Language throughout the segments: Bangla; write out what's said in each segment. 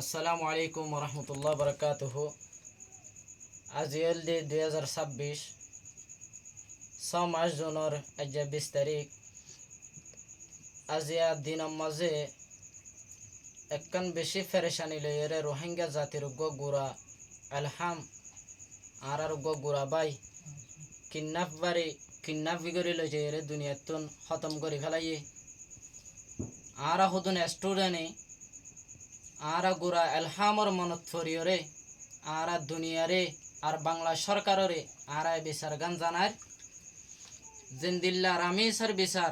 আসসালামু আলাইকুম রহমতুল্লাহ বরকাতুহ। আজি এলডি 2026 6 জুনের আজ 20 তারিখ। আজিয়া দিনের মাঝে একখান বেশি ফেরেশানি লইরে রোহিঙ্গা জাতির গুড়া আলহাম আর গুড়া বাই কিডন্যাপ করে লই যাইরে দুনিয়াতুন খতম করে ফেলাইয়ে আর হুদুন স্টুডেন্টে আর গুড়া এলহামর মনত ফরিয়রে আর দুনিয়ারে আর বাংলা সরকাররে আর বিচার গান জানার জিন্দিল্লা রামিসার বিচার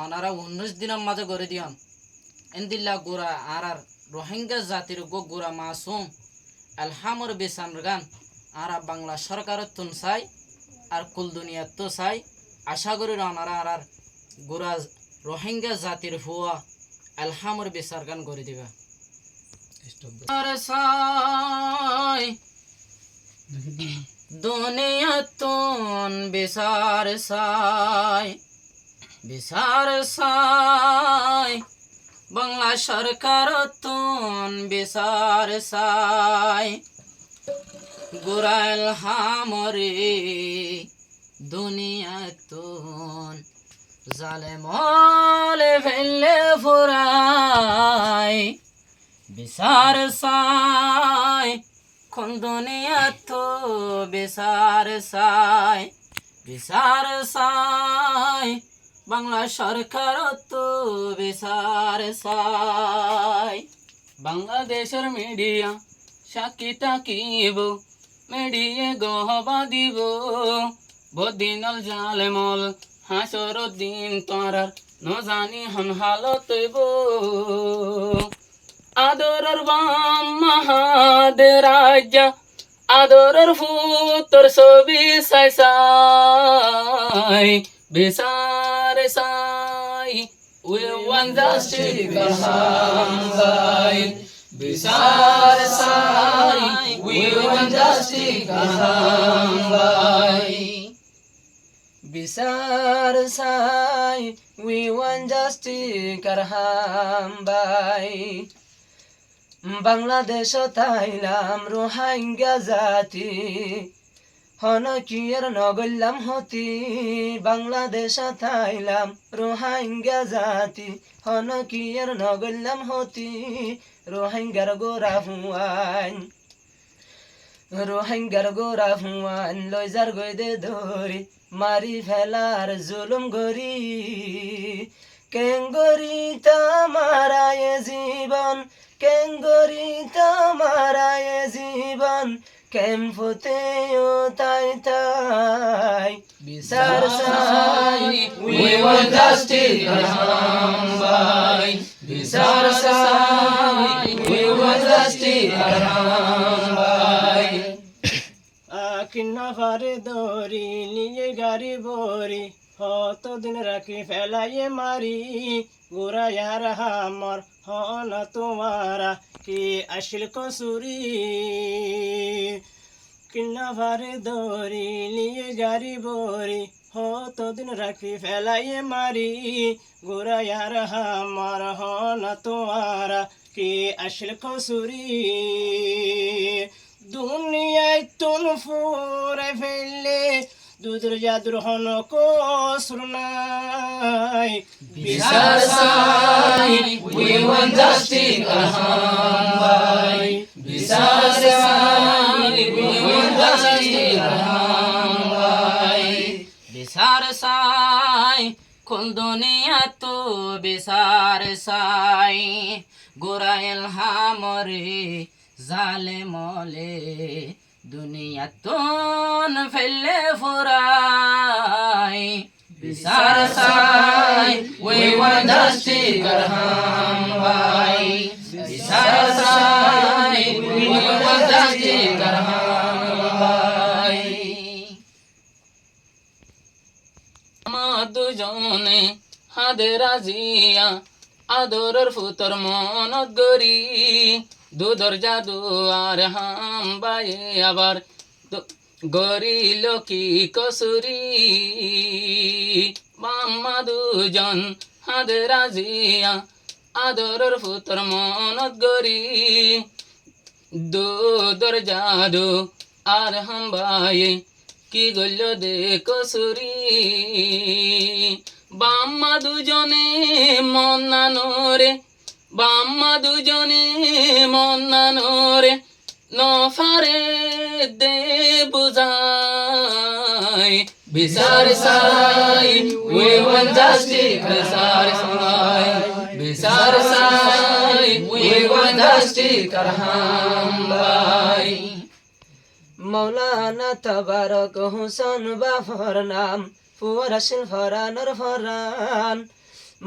অনারা 19 দিনের মাঝে করে দিয়ান ইন্দিল্লা গুড়া আর রোহিঙ্গা জাতির গুড়া মাসুম এলহামর বিচার গান আর বাংলা সরকারের তুন চাই আর কুল দুনিয়ার তো চাই আশা করি অনারা আর গুড়া রোহিঙ্গা জাতির হুয়া এলহামর বিচার গান করে দিবা। দুনিয়াতুন বিচার সাই বাংলা সরকার তুন বিচার সাই গুরাইল হামরে দুনিয়াতুন জালেমলে ফেললে ফুরাই বিচার সাই কোন দুনিয়া তো বিচার সাই বাংলা সরকার তো বিচার সাই। বাংলাদেশের মিডিয়া সাক্ষী থাকিব মেডিয়ে গহবা দিব বদিনল জালেমল হাসর দিন তোরার নজানি হন হালত আদরের বাম মাহাদের রাজা আদরের ফুতর ছবি সাই বিচার সাই we want justice কাহাই বিচার সাই we want justice কাহাই বিচার সাই we want justice কাহাই। Bangladesh তাইলাম Rohingya জাতি হন কিয়ের নগল্লাম হতি বাংলাদেশ তাইলাম রোহিঙ্গা জাতি হন কিয়ের নগল্লাম হতি রোহিঙ্গার গোরা হুয়ান লইজার গইদে ধরি মারি ফেলার জুলুম গরি কেঙ্গরি তামারায় জীবন কেঙ্গরি তামারায় জীবন কেমফতে ও তাই বিচার সাই we want justice কাহাই বিচার সাই we want justice কাহাই। কিন্নাফারে দরি নিয়ে গাড়ি বরি দিন রাখি ফেলাইয়ে মারি গোরায়ার হামর হন তোমারা কি আসল কসুরি কিন্নাফারে দরি নিয়ে গাড়ি বরি দিন রাখি ফেলাইয়ে মারি গোরায়ার হামর হন তোমারা কি আসল কসুরি দুনিয়ায় তুন ফুরে ফেললে দুধর জাদুর হন কসুর নাই বিচার সাই we want justice কাহাই বিচার সাই we want justice কাহাই বিচার সাই কুল দুনিয়া তো বিচার সাই গোরাইল হামরে জালেমলে দুনিয়াতুন ফেললে ফুরাই বিচার সাই we want justice কাহাই বিচার সাই we want justice কাহাই। দুজনে হাদে রাজিয়া আদরের ফুতর মনত গরি দুধর জাদু আর হাম বায়ে আবার গরিল কি কসুরি মাম্মা দুজন হাদে রাজিয়া আদরের ফুতর মনত গরি দুধর জাদু আর হাম্বায়ে কি গল্য দে কসুরি বাম্মা দুজনে মন্নানোরে বাম্মা দুজনে মন্নানোরে নফারে দে বুঝাই বিচার সাই we want justice বিচার সাই বিচার সাই we want justice করহাম ভাই মৌলানা তবারক হোসেন বাফর নাম ফুয়ারাসিল ফরানোর ফরান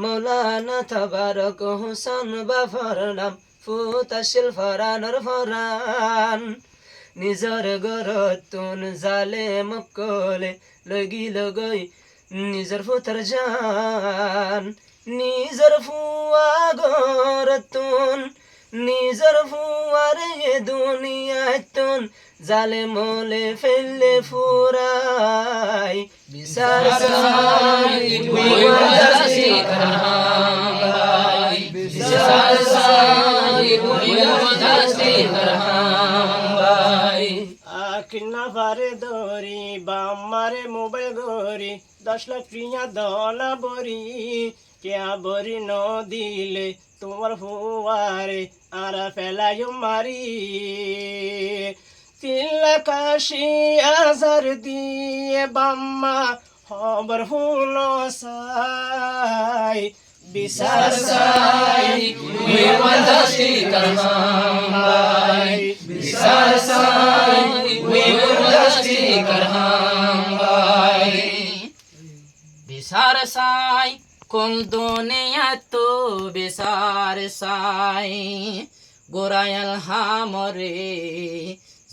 মৌলানা তবারক হোসেন বাফর নাম ফুতাসিল ফরানোর ফরান নিজর গরতুন জালে মকলে লগি লগই নিজর ফুতার জান নিজর ফুয়া গরতুন নিজর ফুয়ারে দুনিয়াতুন জালে মোলে ফেললে ফুরাই বিচার সাই we want justice করহাম ভাই বিচার সাই we want justice করহাম ভাই আকিনা পারে দরি বাম্মারে মোবাইল গরি 10 লাখ প্রিয়া দলা বরি কেয়া বরি ন দিলে তোমার ফুয়ারে আরা ফেলায় মারি 3,80,000 দিয়ে বাম্মা খবর ফুল সাই বিচার সাই we want justice করহাম ভাই বিচার সাই we want justice করহাম ভাই বিচার সাই কোন দুনিয়া তো বিচার সাই গোরায়াল হামরে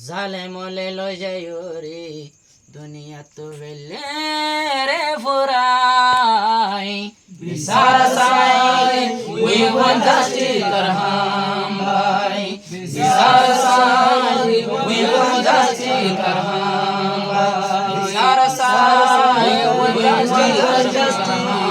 জালেমলে লই যায় রে দুনিয়া তো বেলে রে ফুরাই বিচার সাই we want justice করহাম ভাই বিচার সাই we want justice করহাম ভাই বিচার সাই we want justice করহাম